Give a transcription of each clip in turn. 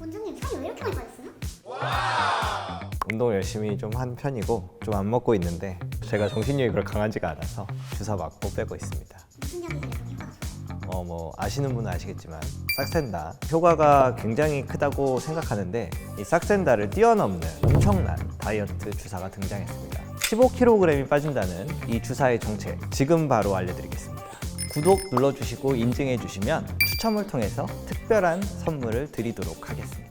원장님 살이 왜 이렇게 많이 빠졌어요? 운동을 열심히 좀 한 편이고 좀 안 먹고 있는데 제가 정신력이 그렇게 강하지가 않아서 주사 맞고 빼고 있습니다. 무슨 약이 그렇게 효과가 좋아요? 뭐 아시는 분은 아시겠지만 싹센다 효과가 굉장히 크다고 생각하는데 이 싹센다를 뛰어넘는 엄청난 다이어트 주사가 등장했습니다. 15kg이 빠진다는 이 주사의 정체 지금 바로 알려드리겠습니다. 구독 눌러주시고 인증해주시면 추첨을 통해서 특별한 선물을 드리도록 하겠습니다.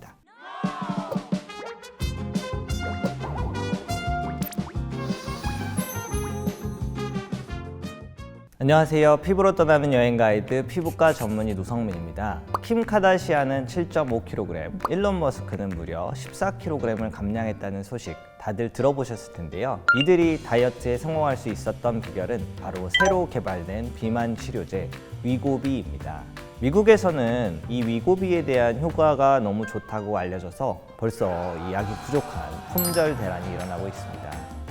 안녕하세요. 피부로 떠나는 여행 가이드 피부과 전문의 노성민입니다. 킴 카다시안은 7.5kg, 일론 머스크는 무려 14kg을 감량했다는 소식 다들 들어보셨을 텐데요. 이들이 다이어트에 성공할 수 있었던 비결은 바로 새로 개발된 비만 치료제 위고비입니다. 미국에서는 이 위고비에 대한 효과가 너무 좋다고 알려져서 벌써 이 약이 부족한 품절 대란이 일어나고 있습니다.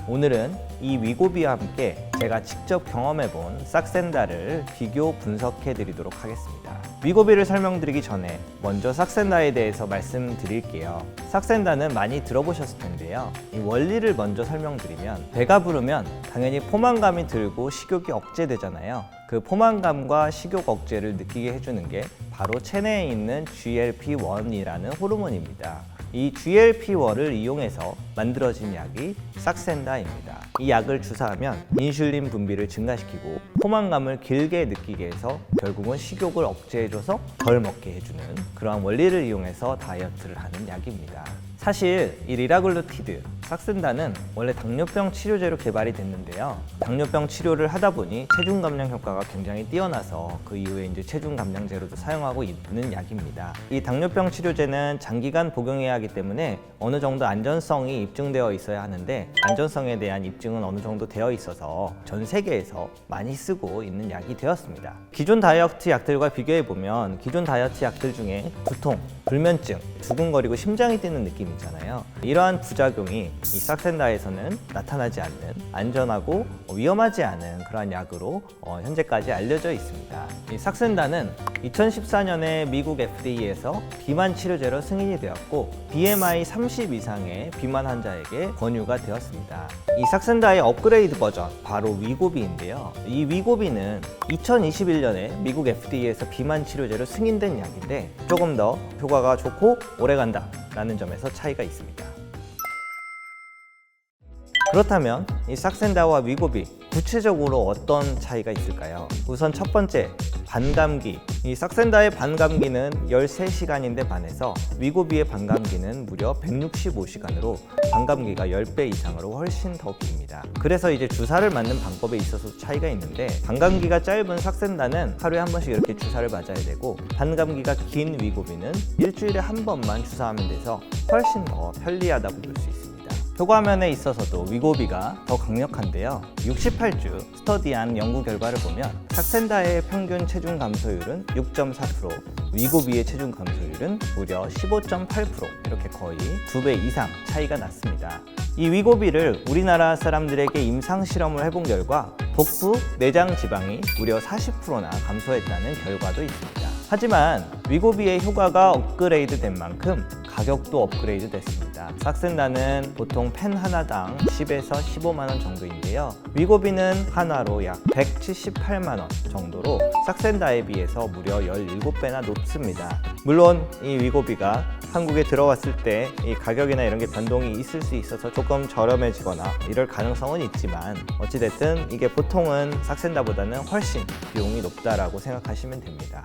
오늘은 이 위고비와 함께 제가 직접 경험해본 싹센다를 비교 분석해 드리도록 하겠습니다. 위고비를 설명드리기 전에 먼저 싹센다에 대해서 말씀드릴게요. 싹센다는 많이 들어보셨을 텐데요. 이 원리를 먼저 설명드리면 배가 부르면 당연히 포만감이 들고 식욕이 억제되잖아요. 그 포만감과 식욕 억제를 느끼게 해주는 게 바로 체내에 있는 GLP-1이라는 호르몬입니다. 이 GLP-1을 이용해서 만들어진 약이 싹센다입니다. 이 약을 주사하면 인슐린 분비를 증가시키고 포만감을 길게 느끼게 해서 결국은 식욕을 억제해줘서 덜 먹게 해주는 그러한 원리를 이용해서 다이어트를 하는 약입니다. 사실 이 리라글루티드, 싹센다는 원래 당뇨병 치료제로 개발이 됐는데요. 당뇨병 치료를 하다 보니 체중 감량 효과가 굉장히 뛰어나서 그 이후에 이제 체중 감량제로도 사용하고 있는 약입니다. 이 당뇨병 치료제는 장기간 복용해야 하기 때문에 어느 정도 안전성이 입증되어 있어야 하는데 안전성에 대한 입증은 어느 정도 되어 있어서 전 세계에서 많이 쓰고 있는 약이 되었습니다. 기존 다이어트 약들과 비교해 보면 기존 다이어트 약들 중에 두통, 불면증, 두근거리고 심장이 뛰는 느낌 있잖아요. 이러한 부작용이 이 싹센다에서는 나타나지 않는 안전하고 위험하지 않은 그러한 약으로 현재까지 알려져 있습니다. 이 싹센다는 2014년에 미국 FDA에서 비만 치료제로 승인이 되었고 BMI 30 이상의 비만 환자에게 권유가 되었습니다. 이 싹센다의 업그레이드 버전 바로 위고비인데요. 이 위고비는 2021년에 미국 FDA에서 비만 치료제로 승인된 약인데 조금 더 효과가 좋고 오래간다 라는 점에서 차이가 있습니다. 그렇다면 이 싹센다와 위고비 구체적으로 어떤 차이가 있을까요? 우선 첫 번째, 반감기. 이 싹센다의 반감기는 13시간인데 반해서 위고비의 반감기는 무려 165시간으로 반감기가 10배 이상으로 훨씬 더 깁니다. 그래서 이제 주사를 맞는 방법에 있어서 차이가 있는데 반감기가 짧은 싹센다는 하루에 한 번씩 이렇게 주사를 맞아야 되고 반감기가 긴 위고비는 일주일에 한 번만 주사하면 돼서 훨씬 더 편리하다고 볼 수 있습니다. 효과면에 있어서도 위고비가 더 강력한데요. 68주 스터디한 연구 결과를 보면 싹센다의 평균 체중 감소율은 6.4%, 위고비의 체중 감소율은 무려 15.8% 이렇게 거의 2배 이상 차이가 났습니다. 이 위고비를 우리나라 사람들에게 임상 실험을 해본 결과 복부 내장 지방이 무려 40%나 감소했다는 결과도 있습니다. 하지만 위고비의 효과가 업그레이드 된 만큼 가격도 업그레이드 됐습니다. 싹센다는 보통 펜 하나당 10에서 15만 원 정도인데요. 위고비는 한화로 약 178만 원 정도로 싹센다에 비해서 무려 17배나 높습니다. 물론 이 위고비가 한국에 들어왔을 때 이 가격이나 이런 게 변동이 있을 수 있어서 조금 저렴해지거나 이럴 가능성은 있지만 어찌됐든 이게 보통은 싹센다보다는 훨씬 비용이 높다라고 생각하시면 됩니다.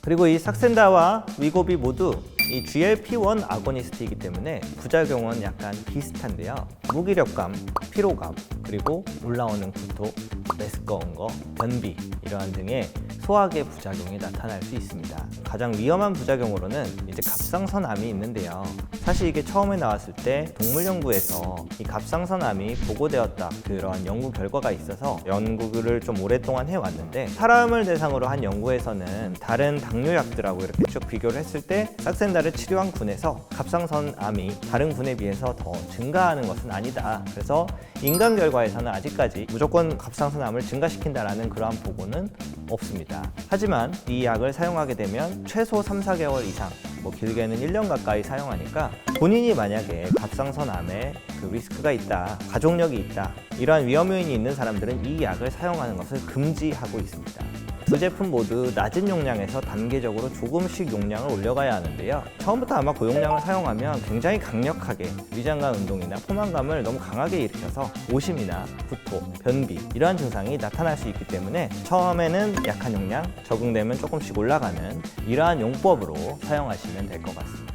그리고 이 싹센다와 위고비 모두 이 GLP-1 아고니스트이기 때문에 부작용은 약간 비슷한데요. 무기력감, 피로감, 그리고 올라오는 구토, 메스꺼운 거, 변비 이러한 등의 소화계 부작용이 나타날 수 있습니다. 가장 위험한 부작용으로는 이제 갑상선암이 있는데요. 사실 이게 처음에 나왔을 때 동물연구에서 이 갑상선암이 보고되었다 그러한 연구 결과가 있어서 연구를 좀 오랫동안 해왔는데 사람을 대상으로 한 연구에서는 다른 당뇨약들하고 이렇게 쭉 비교를 했을 때 싹센다 삭센다를 치료한 군에서 갑상선암이 다른 군에 비해서 더 증가하는 것은 아니다. 그래서 인간 결과에서는 아직까지 무조건 갑상선암을 증가시킨다라는 그러한 보고는 없습니다. 하지만 이 약을 사용하게 되면 최소 3, 4개월 이상, 뭐 길게는 1년 가까이 사용하니까 본인이 만약에 갑상선암에 그 리스크가 있다, 가족력이 있다, 이러한 위험 요인이 있는 사람들은 이 약을 사용하는 것을 금지하고 있습니다. 두 제품 모두 낮은 용량에서 단계적으로 조금씩 용량을 올려가야 하는데요. 처음부터 아마 고용량을 사용하면 굉장히 강력하게 위장관 운동이나 포만감을 너무 강하게 일으켜서 오심이나 구토, 변비 이러한 증상이 나타날 수 있기 때문에 처음에는 약한 용량, 적응되면 조금씩 올라가는 이러한 용법으로 사용하시면 될 것 같습니다.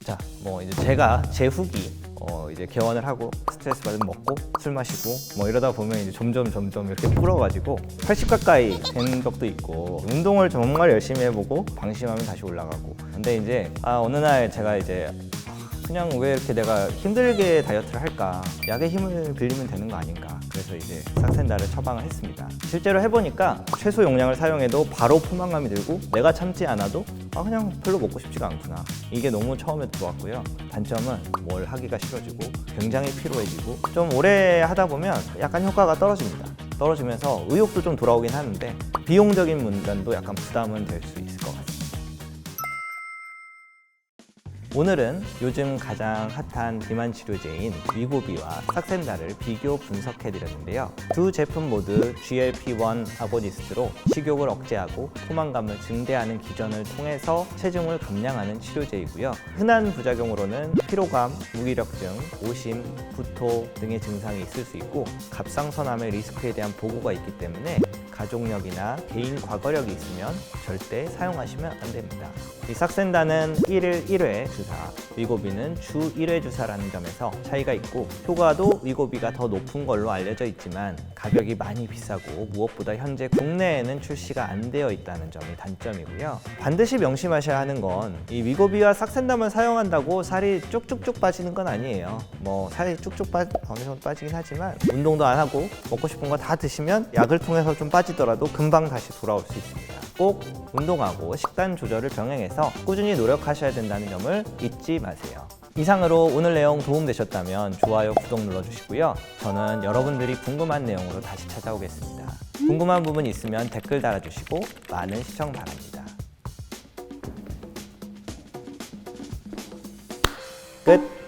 자, 뭐 이제 제가 제 후기 이제 개원을 하고 스트레스 받으면 먹고 술 마시고 뭐 이러다 보면 이제 점점 이렇게 불어가지고 80 가까이 된 적도 있고 운동을 정말 열심히 해보고 방심하면 다시 올라가고 근데 이제 어느 날 제가 이제 그냥 왜 이렇게 내가 힘들게 다이어트를 할까 약의 힘을 빌리면 되는 거 아닌가 그래서 이제 삭센다를 처방을 했습니다. 실제로 해보니까 최소 용량을 사용해도 바로 포만감이 들고 내가 참지 않아도 그냥 별로 먹고 싶지가 않구나 이게 너무 처음에 들어왔고요. 단점은 뭘 하기가 싫어지고 굉장히 피로해지고 좀 오래 하다 보면 약간 효과가 떨어집니다. 떨어지면서 의욕도 좀 돌아오긴 하는데 비용적인 문단도 약간 부담은 될 수 있을 것 같습니다. 오늘은 요즘 가장 핫한 비만 치료제인 위고비와 삭센다를 비교 분석해드렸는데요. 두 제품 모두 GLP-1 아고니스트로 식욕을 억제하고 포만감을 증대하는 기전을 통해서 체중을 감량하는 치료제이고요. 흔한 부작용으로는 피로감, 무기력증, 오심, 구토 등의 증상이 있을 수 있고 갑상선암의 리스크에 대한 보고가 있기 때문에 가족력이나 개인 과거력이 있으면 절대 사용하시면 안 됩니다. 이 삭센다는 1일 1회 주사, 위고비는 주 1회 주사라는 점에서 차이가 있고 효과도 위고비가 더 높은 걸로 알려져 있지만 가격이 많이 비싸고 무엇보다 현재 국내에는 출시가 안 되어 있다는 점이 단점이고요. 반드시 명심하셔야 하는 건 이 위고비와 삭센다만 사용한다고 살이 쭉쭉쭉 빠지는 건 아니에요. 뭐 살이 쭉쭉 어느 정도 빠지긴 하지만 운동도 안 하고 먹고 싶은 거 다 드시면 약을 통해서 좀 빠지더라도 금방 다시 돌아올 수 있습니다. 꼭 운동하고 식단 조절을 병행해서 꾸준히 노력하셔야 된다는 점을 잊지 마세요. 이상으로 오늘 내용 도움되셨다면 좋아요, 구독 눌러주시고요. 저는 여러분들이 궁금한 내용으로 다시 찾아오겠습니다. 궁금한 부분 있으면 댓글 달아주시고 많은 시청 바랍니다. 끝!